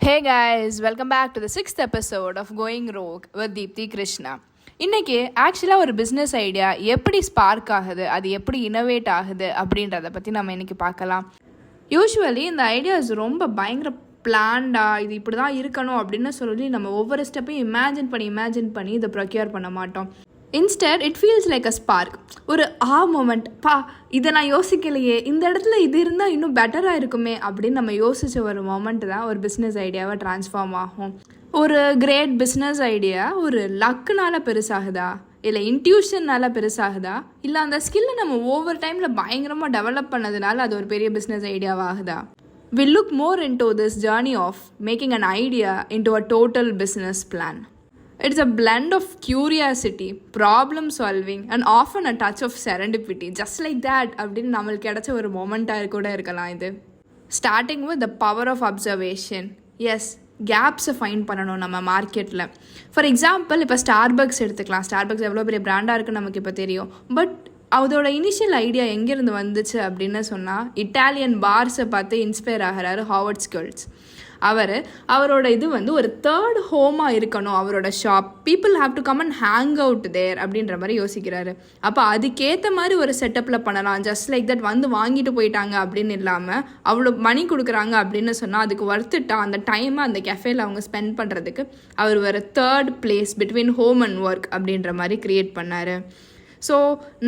Hey guys, welcome back to the 6th episode of Going Rogue with Deepthi Krishna. இன்றைக்கி ஆக்சுவலாக ஒரு business idea எப்படி spark ஆகுது, அது எப்படி இனோவேட் ஆகுது அப்படின்றத பற்றி நம்ம இன்றைக்கி பார்க்கலாம். யூஸ்வலி இந்த ஐடியாஸ் ரொம்ப பயங்கர பிளான்டாக இது இப்படி தான் இருக்கணும் அப்படின்னு சொல்லி நம்ம ஒவ்வொரு ஸ்டெப்பையும் இமேஜின் பண்ணி இதை ப்ரொக்யூர் பண்ண மாட்டோம். Instead it feels like a spark, ஒரு மொமெண்ட், இதை நான் யோசிக்கலையே, இந்த இடத்துல இது இருந்தால் இன்னும் பெட்டராக இருக்குமே அப்படின்னு நம்ம யோசித்த ஒரு மொமெண்ட் தான் ஒரு பிஸ்னஸ் ஐடியாவை ட்ரான்ஸ்ஃபார்ம் ஆகும். ஒரு கிரேட் பிஸ்னஸ் ஐடியா ஒரு லக்குனால பெருசாகுதா, இல்லை இன்ட்யூஷன்னால பெருசாகுதா, இல்லை அந்த ஸ்கில்லை நம்ம ஒவ்வொரு டைமில் பயங்கரமாக டெவலப் பண்ணதுனால அது ஒரு பெரிய business ஐடியாவாகுதா? We'll look more into this journey of making an idea into a total business plan. It's a blend of curiosity, problem solving and often a touch of serendipity. Just like that, அப்படின்னு நம்மளுக்கு கிடைச்ச ஒரு மொமெண்ட்டாக கூட இருக்கலாம் இது. Starting with the power of observation. Yes, கேப்ஸை find பண்ணணும் நம்ம மார்க்கெட்டில். ஃபார் எக்ஸாம்பிள், இப்போ ஸ்டார்பக்ஸ் எடுத்துக்கலாம். ஸ்டார்பக்ஸ் எவ்வளோ பெரிய பிராண்டாக இருக்குன்னு நமக்கு இப்போ தெரியும். பட் அதோட இனிஷியல் ஐடியா எங்கேருந்து வந்துச்சு அப்படின்னு சொன்னால், இட்டாலியன் பார்ஸை பார்த்து இன்ஸ்பயர் ஆகிறாரு ஹாவர்ட் ஸ்கல்ஸ். அவரோட இது ஒரு தேர்ட் ஹோமாக இருக்கணும் அவரோட shop. People have to come and hang out there அப்படின்ற மாதிரி யோசிக்கிறாரு. அப்போ அதுக்கேற்ற மாதிரி ஒரு செட்டப்பில் பண்ணலாம். ஜஸ்ட் லைக் தட் வாங்கிட்டு போயிட்டாங்க அப்படின்னு இல்லாமல் அவ்வளோ மணி கொடுக்குறாங்க அப்படின்னு சொன்னால் அதுக்கு வர்த்துட்டா அந்த டைமை அந்த கெஃபேல அவங்க ஸ்பெண்ட் பண்ணுறதுக்கு அவர் ஒரு third place between home and work அப்படின்ற மாதிரி க்ரியேட் பண்ணார். ஸோ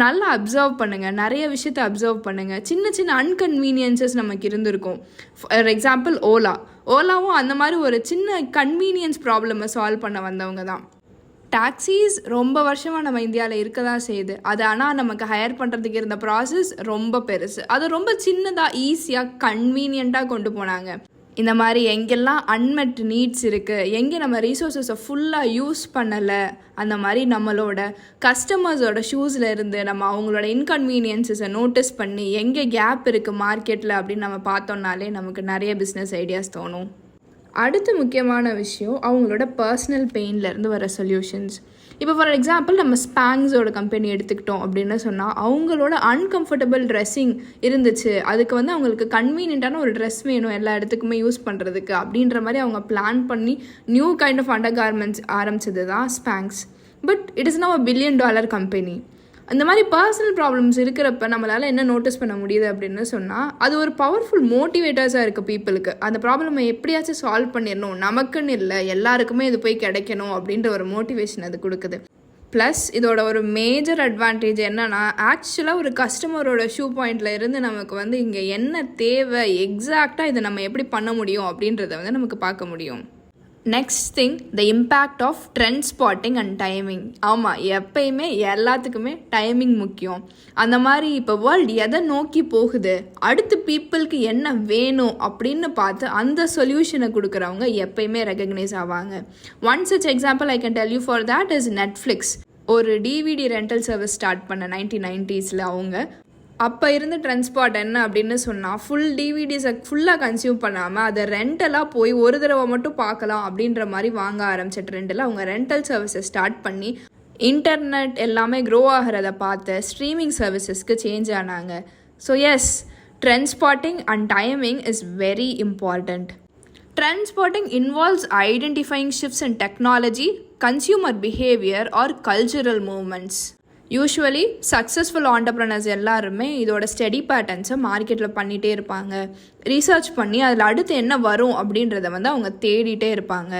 நல்லா அப்சர்வ் பண்ணுங்கள், நிறைய விஷயத்தை அப்சர்வ் பண்ணுங்கள். சின்ன சின்ன அன்கன்வீனியன்சஸ் நமக்கு இருந்திருக்கும். ஃபார் எக்ஸாம்பிள் ஓலாவும் அந்த மாதிரி ஒரு சின்ன கன்வீனியன்ஸ் ப்ராப்ளமை சால்வ் பண்ண வந்தவங்க தான். டாக்ஸிஸ் ரொம்ப வருஷமாக நம்ம இந்தியாவில் இருக்க தான் செய்யுது. அது ஆனால் நமக்கு ஹையர் பண்ணுறதுக்கு இருந்த ப்ராசஸ் ரொம்ப பெருசு. அதை ரொம்ப சின்னதாக ஈஸியாக கன்வீனியண்ட்டாக கொண்டு போனாங்க. இந்த மாதிரி எங்கெல்லாம் அன்மெட் நீட்ஸ் இருக்குது, எங்கே நம்ம ரிசோர்ஸஸை ஃபுல்லாக யூஸ் பண்ணலை, அந்த மாதிரி நம்மளோட கஸ்டமர்ஸோட ஷூஸில் இருந்து நம்ம அவங்களோட இன்கன்வீனியன்ஸஸை நோட்டீஸ் பண்ணி எங்கே கேப் இருக்குது மார்க்கெட்டில் அப்படின்னு நம்ம பார்த்தோம்னாலே நமக்கு நிறைய பிஸ்னஸ் ஐடியாஸ் தோணும். அடுத்து முக்கியமான விஷயம் அவங்களோட பர்சனல் பெயின்லேருந்து வர சொல்யூஷன்ஸ். இப்போ ஃபார் எக்ஸாம்பிள் நம்ம ஸ்பாங்ஸோட கம்பெனி எடுத்துக்கிட்டோம் அப்படின்னு சொன்னால், அவங்களோட அன்கம்ஃபர்டபுள் ட்ரெஸ்ஸிங் இருந்துச்சு, அதுக்கு அவங்களுக்கு கன்வீனியண்ட்டான ஒரு ட்ரெஸ் வேணும் எல்லா இடத்துக்குமே யூஸ் பண்ணுறதுக்கு அப்படின்ற மாதிரி அவங்க பிளான் பண்ணி new kind of undergarments ஆரம்பிச்சது தான் Spanx. But it is now $1 billion company. அந்த மாதிரி பர்சனல் ப்ராப்ளம்ஸ் இருக்கிறப்ப நம்மளால் என்ன நோட்டீஸ் பண்ண முடியுது அப்படின்னு சொன்னால், அது ஒரு பவர்ஃபுல் மோட்டிவேட்டர்ஸாக இருக்குது பீப்புளுக்கு. அந்த ப்ராப்ளமை எப்படியாச்சும் சால்வ் பண்ணிடணும், நமக்குன்னு இல்லை எல்லாருக்குமே இது போய் கிடைக்கணும் அப்படின்ற ஒரு மோட்டிவேஷன் அது கொடுக்குது. ப்ளஸ் இதோட ஒரு மேஜர் அட்வான்டேஜ் என்னென்னா, ஆக்சுவலாக ஒரு கஸ்டமரோட ஷூ பாயிண்டில் இருந்து நமக்கு இங்கே என்ன தேவை, எக்ஸாக்டாக இதை நம்ம எப்படி பண்ண முடியும் அப்படின்றத நமக்கு பார்க்க முடியும். Next thing, the impact of trend spotting and timing. ஆமாம், எப்பயுமே எல்லாத்துக்குமே டைமிங் முக்கியம். அந்த மாதிரி இப்போ வேர்ல்டு எதை நோக்கி போகுது, அடுத்து பீப்புளுக்கு என்ன வேணும் அப்படின்னு பார்த்து அந்த சொல்யூஷனை கொடுக்குறவங்க எப்பயுமே ரெகக்னைஸ் ஆவாங்க. One such example I can tell you for that is Netflix. ஒரு டிவிடி ரெண்டல் சர்வீஸ் ஸ்டார்ட் பண்ண 1990s அவங்க. அப்போ இருந்த ட்ரான்ஸ்பார்ட் என்ன அப்படின்னு சொன்னால், ஃபுல் டிவிடிஸை ஃபுல்லாக கன்சியூம் பண்ணாமல் அதை ரெண்டலாக போய் ஒரு தடவை மட்டும் பார்க்கலாம் அப்படின்ற மாதிரி வாங்க ஆரம்பிச்ச ட்ரெண்டில் அவங்க ரெண்டல் சர்வீஸை ஸ்டார்ட் பண்ணி இன்டர்நெட் எல்லாமே க்ரோ ஆகிறத பார்த்து ஸ்ட்ரீமிங் சர்வீசஸ்க்கு சேஞ்ச் ஆனாங்க. So yes, trend spotting and timing is very important. Trend spotting involves identifying shifts in technology, consumer behaviour or cultural movements. Usually successful entrepreneurs எல்லாருமே இதோட ஸ்டடி பேட்டர்ன்ஸை மார்க்கெட்டில் பண்ணிகிட்டே இருப்பாங்க. ரீசர்ச் பண்ணி அதில் அடுத்து என்ன வரும் அப்படின்றத அவங்க தேடிட்டே இருப்பாங்க.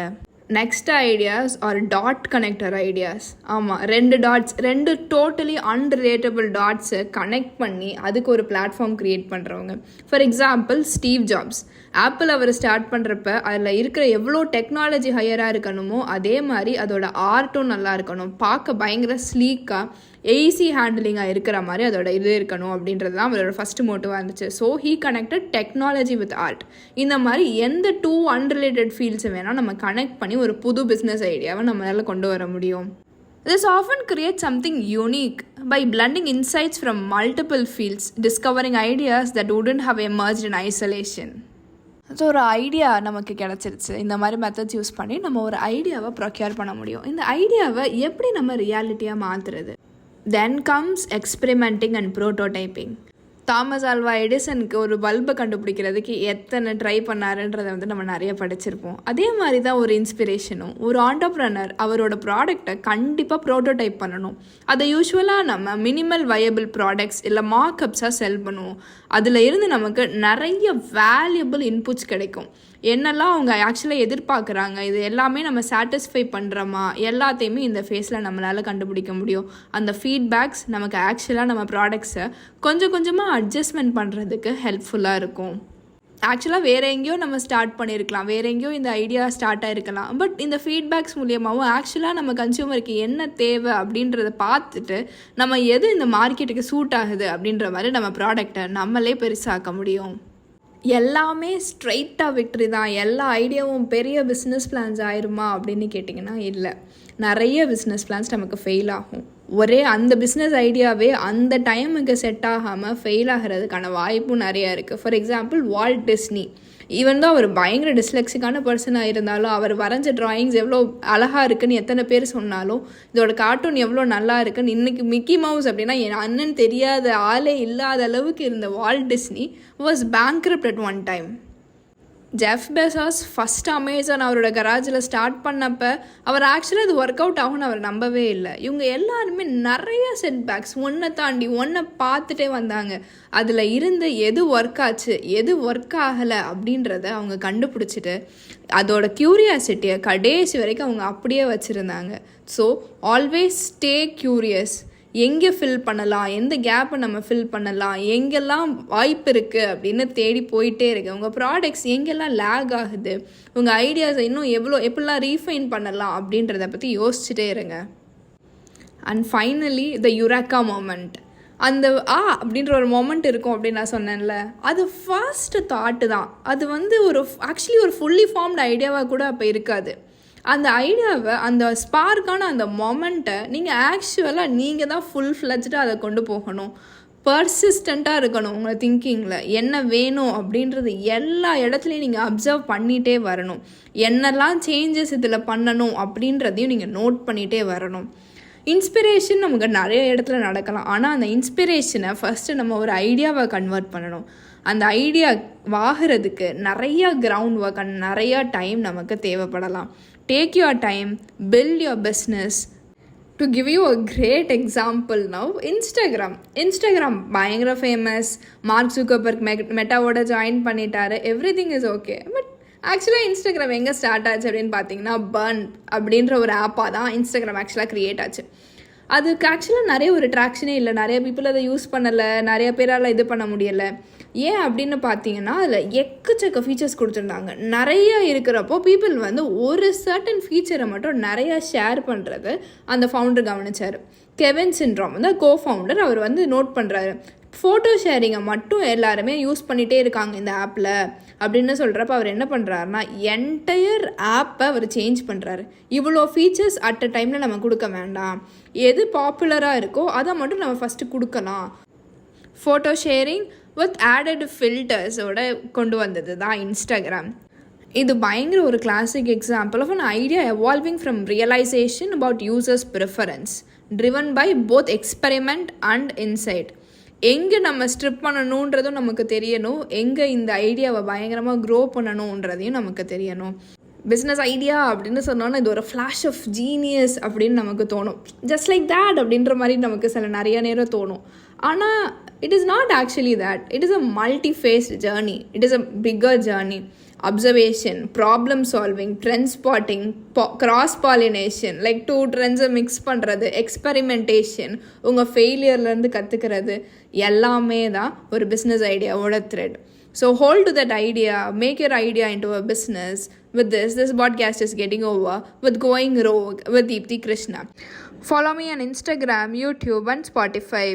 Next ideas are dot connector ideas. ஆமாம், 2 டாட்ஸ், 2 டோட்டலி அன்ரிலேட்டபிள் டாட்ஸை கனெக்ட் பண்ணி அதுக்கு ஒரு பிளாட்ஃபார்ம் க்ரியேட் பண்ணுறவங்க. For example Steve Jobs. Apple அவர் ஸ்டார்ட் பண்ணுறப்ப அதில் இருக்கிற எவ்வளோ டெக்னாலஜி ஹையராக இருக்கணுமோ அதே மாதிரி அதோட ஆர்ட்டும் நல்லா இருக்கணும், பார்க்க பயங்கர ஸ்லீக்காக ஈஸி ஹேண்டிலிங்காக இருக்கிற மாதிரி அதோட இது இருக்கணும் அப்படின்றது தான் அவரோட ஃபஸ்ட்டு மோட்டிவாக இருந்துச்சு. So he connected technology with art. இந்த மாதிரி எந்த 2 அன்ரிலேட்டட் ஃபீல்ட்ஸை வேணால் நம்ம கனெக்ட் பண்ணி ஒரு புது பிஸ்னஸ் ஐடியாவை நம்மளால் கொண்டு வர முடியும். This often creates something unique by blending insights from multiple fields, discovering ideas that wouldn't have emerged in isolation. So ஒரு ஐடியா நமக்கு கிடச்சிருச்சு, இந்த மாதிரி மெத்தட்ஸ் யூஸ் பண்ணி நம்ம ஒரு ஐடியாவை ப்ரொக்யூர் பண்ண முடியும். இந்த ஐடியாவை எப்படி நம்ம ரியாலிட்டியாக மாற்றுறது? Then comes experimenting and prototyping. Thomas Alva எடிசனுக்கு ஒரு பல்பை கண்டுபிடிக்கிறதுக்கு எத்தனை ட்ரை பண்ணாருன்றதை வந்து நம்ம நிறைய படிச்சிருப்போம். அதே மாதிரி தான் ஒரு இன்ஸ்பிரேஷனும். ஒரு ஆண்டர்ப்ரனர் அவரோட ப்ராடக்டை கண்டிப்பாக ப்ரோட்டோடைப் பண்ணணும். அதை யூஸ்வலாக நம்ம மினிமல் வயபிள் ப்ராடக்ட்ஸ் இல்லை மார்க்அப்ஸாக செல் பண்ணுவோம். அதில் இருந்து நமக்கு நிறைய வேல்யூபிள் இன்புட்ஸ் கிடைக்கும். என்னெல்லாம் அவங்க ஆக்சுவலாக எதிர்பார்க்குறாங்க, இது எல்லாமே நம்ம சாட்டிஸ்ஃபை பண்ணுறோமா, எல்லாத்தையுமே இந்த ஃபேஸில் நம்மளால் கண்டுபிடிக்க முடியும். அந்த ஃபீட்பேக்ஸ் நமக்கு ஆக்சுவலாக நம்ம ப்ராடக்ட்ஸை கொஞ்சம் கொஞ்சமாக அட்ஜஸ்ட்மெண்ட் பண்ணுறதுக்கு ஹெல்ப்ஃபுல்லாக இருக்கும். ஆக்சுவலாக வேறு எங்கேயோ நம்ம ஸ்டார்ட் பண்ணியிருக்கலாம், வேறு எங்கேயோ இந்த ஐடியா ஸ்டார்ட் ஆகிருக்கலாம். பட் இந்த ஃபீட்பேக்ஸ் மூலியமாகவும் ஆக்சுவலாக நம்ம கன்சியூமருக்கு என்ன தேவை அப்படின்றத பார்த்துட்டு நம்ம எது இந்த மார்க்கெட்டுக்கு சூட் ஆகுது அப்படின்ற மாதிரி நம்ம ப்ராடக்டை நம்மளே பெருசாக்க முடியும். எல்லாமே ஸ்ட்ரைட்டாக விக்ட்ரி தான், எல்லா ஐடியாவும் பெரிய பிஸ்னஸ் பிளான்ஸ் ஆயிருமா அப்படின்னு கேட்டிங்கன்னா இல்லை. நிறைய பிஸ்னஸ் பிளான்ஸ் நமக்கு ஃபெயில் ஆகும். ஒரே அந்த பிஸ்னஸ் ஐடியாவே அந்த டைமுக்கு செட் ஆகாமல் ஃபெயில் ஆகிறதுக்கான வாய்ப்பும் நிறையா இருக்குது. For example Walt Disney. Even தான் அவர் பயங்கர டிஸ்லெக்ஸிக்கான பர்சனாக இருந்தாலும், அவர் வரைஞ்ச ட்ராயிங்ஸ் எவ்வளோ அழகாக இருக்குன்னு எத்தனை பேர் சொன்னாலும், இதோட கார்ட்டூன் எவ்வளோ நல்லா இருக்குன்னு இன்றைக்கி மிக்கி மவுஸ் அப்படின்னா என் அண்ணன் தெரியாத ஆளே இல்லாத அளவுக்கு இருந்த Walt Disney was bankrupt at one time. Jeff Bezos first Amazon அவரோட கராஜில் ஸ்டார்ட் பண்ணப்போ அவர் ஆக்சுவலாக இது ஒர்க் அவுட் ஆகும்னு அவர் நம்பவே இல்லை. இவங்க எல்லாருமே நிறைய செட்பேக்ஸ் ஒன்றை தாண்டி ஒன்றை பார்த்துட்டே வந்தாங்க. அதில் இருந்து எது ஒர்க் ஆச்சு எது ஒர்க் ஆகலை அப்படின்றத அவங்க கண்டுபிடிச்சிட்டு அதோட க்யூரியாசிட்டியை கடைசி வரைக்கும் அவங்க அப்படியே வச்சுருந்தாங்க. So always stay curious. எங்கே ஃபில் பண்ணலாம், எந்த கேப்பை நம்ம ஃபில் பண்ணலாம், எங்கெல்லாம் வாய்ப்பு இருக்குது அப்படின்னு தேடி போயிட்டே இருக்கு. உங்கள் ப்ராடக்ட்ஸ் எங்கெல்லாம் லேக் ஆகுது, உங்கள் ஐடியாஸை இன்னும் எப்படிலாம் ரீஃபைன் பண்ணலாம் அப்படின்றத பற்றி யோசிச்சுட்டே இருங்க. And finally the Yureka moment. அந்த அப்படின்ற ஒரு மொமெண்ட் இருக்கும் அப்படின்னு நான் சொன்னேன்ல, அது ஃபர்ஸ்ட் தாட்டு தான். அது வந்து ஆக்சுவலி ஒரு ஃபுல்லி ஃபார்ம்டு ஐடியாவாக கூட அப்போ இருக்காது. அந்த ஐடியாவை, அந்த ஸ்பார்க்கான அந்த மொமெண்ட்டை நீங்கள் தான் ஃபுல் ஃப்ளெஜ்டாக அதை கொண்டு போகணும். பர்சிஸ்டண்ட்டாக இருக்கணும். உங்களை திங்கிங்கில் என்ன வேணும் அப்படின்றது எல்லா இடத்துலையும் நீங்கள் அப்சர்வ் பண்ணிகிட்டே வரணும். என்னெல்லாம் சேஞ்சஸ் இதில் பண்ணணும் அப்படின்றதையும் நீங்கள் நோட் பண்ணிகிட்டே வரணும். இன்ஸ்பிரேஷன் நமக்கு நிறைய இடத்துல நடக்கலாம். ஆனால் அந்த இன்ஸ்பிரேஷனை ஃபஸ்ட்டு நம்ம ஒரு ஐடியாவை கன்வெர்ட் பண்ணணும். அந்த ஐடியா வாகிறதுக்கு நிறையா கிரவுண்ட் ஒர்க் அண்ட் நிறையா டைம் நமக்கு தேவைப்படலாம். Take your time, build your business. To give you a great example now, Instagram பயங்கர ஃபேமஸ். மார்க் ஜூக்கர்பர்க் மெட்டாவோட ஜாயின் பண்ணிட்டாரு. Everything is okay. பட் ஆக்சுவலாக இன்ஸ்டாகிராம் எங்கே ஸ்டார்ட் ஆச்சு அப்படின்னு பார்த்தீங்கன்னா பர்ன் அப்படின்ற ஒரு ஆப்பாக தான் இன்ஸ்டாகிராம் ஆக்சுவலாக க்ரியேட் ஆச்சு. அதுக்கு ஆக்சுவலாக நிறைய ஒரு ட்ராக்ஷனே இல்லை. நிறைய பீப்புள் அதை யூஸ் பண்ணலை, நிறைய பேரால் இது பண்ண முடியலை. ஏன் அப்படின்னு பார்த்தீங்கன்னா அதில் எக்கச்சக்க ஃபீச்சர்ஸ் கொடுத்துருந்தாங்க. நிறைய இருக்கிறப்போ பீப்புள் வந்து ஒரு சர்டன் ஃபீச்சரை மட்டும் நிறையா ஷேர் பண்ணுறது அந்த ஃபவுண்டர் கவனிச்சார். கெவின் சிண்ட்ராம் வந்து கோ-ஃபவுண்டர். அவர் வந்து நோட் பண்ணுறாரு, ஃபோட்டோ ஷேரிங்கை மட்டும் எல்லாருமே யூஸ் பண்ணிகிட்டே இருக்காங்க இந்த ஆப்பில் அப்படின்னு சொல்கிறப்ப அவர் என்ன பண்ணுறாருனா என்டையர் ஆப்பை அவர் சேஞ்ச் பண்ணுறாரு. இவ்வளோ ஃபீச்சர்ஸ் அட் அ டைமில் நம்ம கொடுக்க வேண்டாம், எது பாப்புலராக இருக்கோ அதை மட்டும் நம்ம ஃபஸ்ட்டு கொடுக்கலாம். ஃபோட்டோ ஷேரிங் வித் ஆடட் ஃபில்டர்ஸோட கொண்டு வந்தது தான் இன்ஸ்டாகிராம். இது பயங்கர ஒரு classic example of an idea evolving from realisation about users preference driven by both experiment and insight. எங்கே நம்ம ஸ்ட்ரிப் பண்ணணுன்றதும் நமக்கு தெரியணும், எங்கே இந்த ஐடியாவை பயங்கரமாக க்ரோ பண்ணணுன்றதையும் நமக்கு தெரியணும். பிஸ்னஸ் ஐடியா அப்படின்னு சொன்னோன்னா இது ஒரு ஃப்ளாஷ் ஆஃப் ஜீனியஸ் அப்படின்னு நமக்கு தோணும். ஜஸ்ட் லைக் தேட் அப்படின்ற மாதிரி நமக்கு நிறைய நேரம் தோணும். ஆனால் it is not actually that. It is a multi-phased journey. It is a bigger journey. Observation, problem solving, trend spotting, cross-pollination, like two trends mix பண்ணுறது, experimentation, உங்கள் ஃபெயிலியர்லேருந்து கற்றுக்கிறது எல்லாமே தான் ஒரு பிஸ்னஸ் ஐடியாவோட thread. So hold to that idea, make your idea into a business. With this podcast is getting over with Going Rogue with Deepthi Krishna. Follow me on Instagram, YouTube and Spotify.